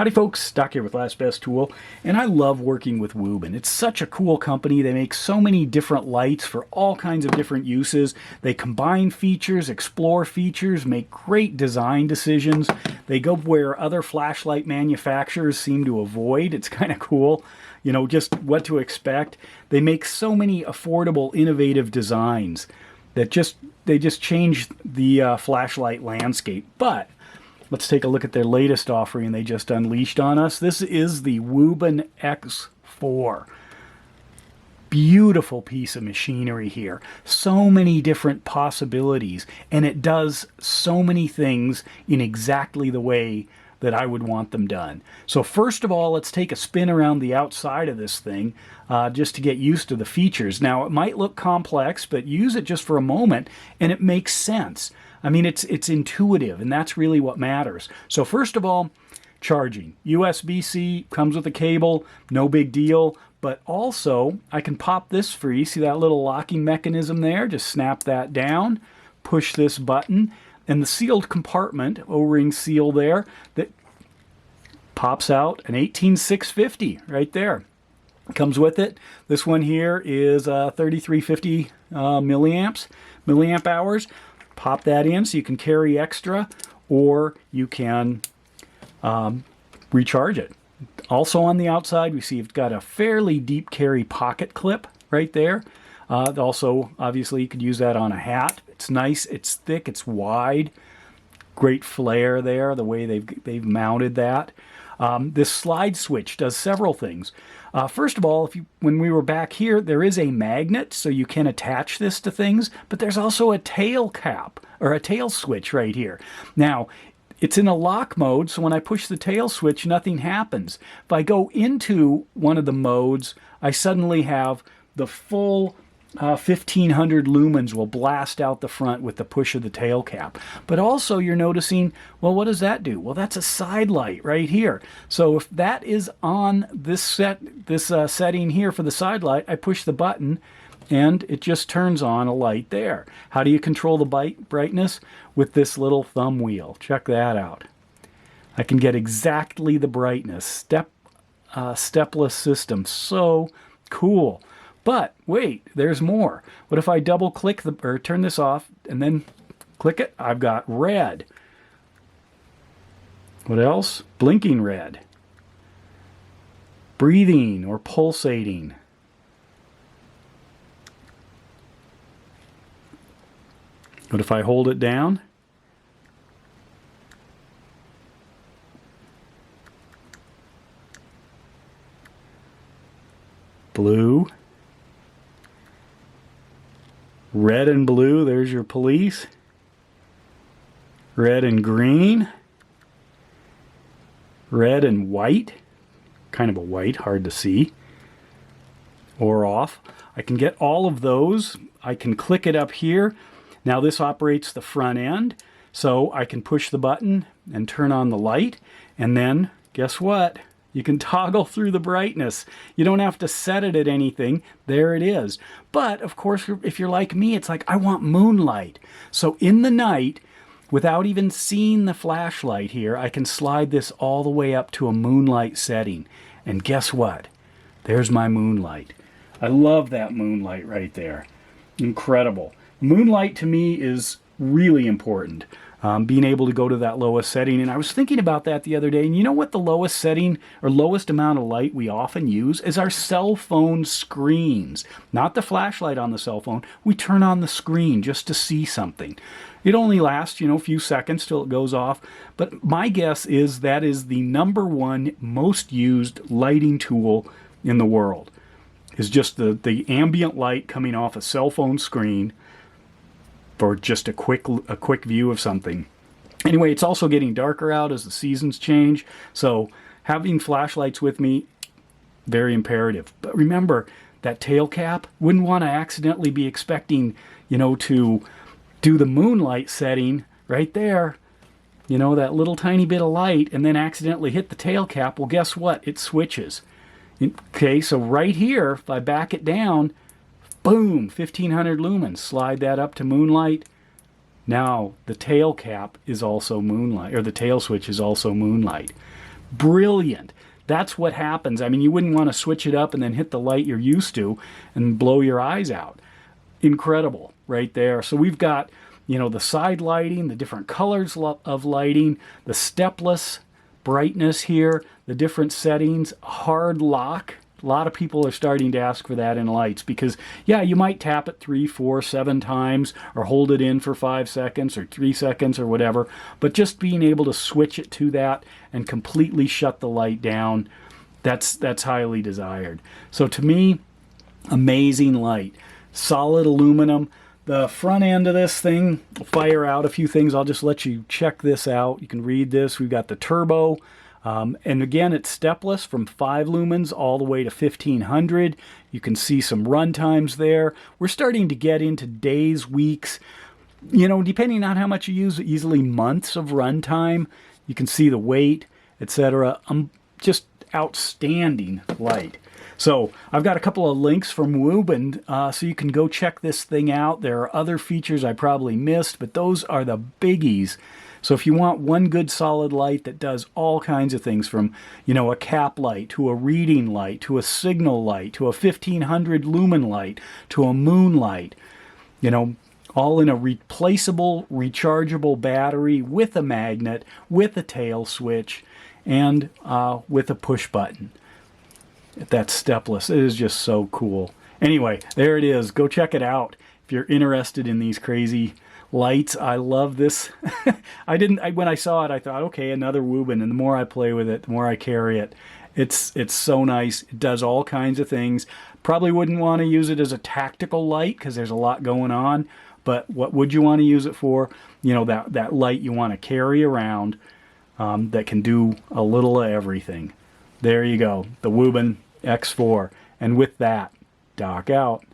Howdy folks, Doc here with Last Best Tool, and I love working with Wuben. It's such a cool company. They make so many different lights for all kinds of different uses. They combine features, explore features, make great design decisions. They go where other flashlight manufacturers seem to avoid. It's kind of cool, you know, just what to expect. They make so many affordable, innovative designs that they just change the flashlight landscape. But let's take a look at their latest offering they just unleashed on us. This is the Wuben X4. Beautiful piece of machinery here. So many different possibilities, and it does so many things in exactly the way that I would want them done. So first of all, let's take a spin around the outside of this thing just to get used to the features. Now, it might look complex, but use it just for a moment and it makes sense. I mean, it's intuitive, and that's really what matters. So first of all, charging. USB-C, comes with a cable, no big deal. But also, I can pop this free. See that little locking mechanism there? Just snap that down, push this button, and the sealed compartment, O-ring seal there, that pops out an 18650 right there. Comes with it. This one here is 3350 milliamp hours. Pop that in so you can carry extra, or you can recharge it. Also on the outside, we see it's got a fairly deep carry pocket clip right there. Also, obviously, you could use that on a hat. It's nice, it's thick, it's wide. Great flare there, the way they've mounted that. This slide switch does several things. First of all, when we were back here, there is a magnet, so you can attach this to things, but there's also a tail cap, or a tail switch right here. Now, it's in a lock mode, so when I push the tail switch, nothing happens. If I go into one of the modes, I suddenly have the full 1500 lumens will blast out the front with the push of the tail cap. But also you're noticing, well, what does that do? Well, that's a side light right here. So if that is on this setting here for the side light, I push the button and it just turns on a light there. How do you control the brightness? With this little thumb wheel. Check that out. I can get exactly the brightness. Stepless system. So cool. But wait, there's more. What if I double click or turn this off and then click it? I've got red. What else? Blinking red. Breathing or pulsating. What if I hold it down? Blue. Red and blue, there's your police. Red and green. Red and white. Kind of a white, hard to see. Or off. I can get all of those. I can click it up here. Now this operates the front end, so I can push the button and turn on the light, and then, guess what? You can toggle through the brightness. You don't have to set it at anything. There it is. But, of course, if you're like me, it's like, I want moonlight. So in the night, without even seeing the flashlight here, I can slide this all the way up to a moonlight setting. And guess what? There's my moonlight. I love that moonlight right there. Incredible. Moonlight to me is really important. Being able to go to that lowest setting. And I was thinking about that the other day. And you know what the lowest setting or lowest amount of light we often use is our cell phone screens. Not the flashlight on the cell phone. We turn on the screen just to see something. It only lasts, a few seconds till it goes off. But my guess is that is the #1 most used lighting tool in the world. Is just the ambient light coming off a cell phone screen for just a quick view of something. Anyway, it's also getting darker out as the seasons change, so having flashlights with me, very imperative. But remember, that tail cap, wouldn't want to accidentally be expecting, to do the moonlight setting right there, that little tiny bit of light, and then accidentally hit the tail cap. Well, guess what? It switches. Okay, so right here, if I back it down, boom, 1500 lumens. Slide that up to moonlight. Now the tail cap is also moonlight, or the tail switch is also moonlight. Brilliant. That's what happens. I mean, you wouldn't want to switch it up and then hit the light you're used to and blow your eyes out. Incredible right there. So we've got, you know, the side lighting, the different colors of lighting, the stepless brightness here, the different settings, hard lock. A lot of people are starting to ask for that in lights because, yeah, you might tap it 3, 4, 7 times or hold it in for 5 seconds or 3 seconds or whatever. But just being able to switch it to that and completely shut the light down, that's highly desired. So to me, amazing light. Solid aluminum. The front end of this thing will fire out a few things. I'll just let you check this out. You can read this. We've got the turbo. And again, it's stepless from 5 lumens all the way to 1500. You can see some run times there. We're starting to get into days, weeks, you know, depending on how much you use, easily months of run time. You can see the weight, etc. Just outstanding light. So I've got a couple of links from Wuben, so you can go check this thing out. There are other features I probably missed, but those are the biggies. So if you want one good solid light that does all kinds of things from, you know, a cap light to a reading light to a signal light to a 1500 lumen light to a moon light, you know, all in a replaceable, rechargeable battery with a magnet, with a tail switch, and with a push button. That's stepless. It is just so cool. Anyway, there it is. Go check it out if you're interested in these crazy lights. I love this. When I saw it, I thought, okay, another Wuben. And the more I play with it, the more I carry it. It's so nice. It does all kinds of things. Probably wouldn't want to use it as a tactical light because there's a lot going on. But what would you want to use it for? You know, that light you want to carry around that can do a little of everything. There you go, the Wuben X4. And with that, Doc out.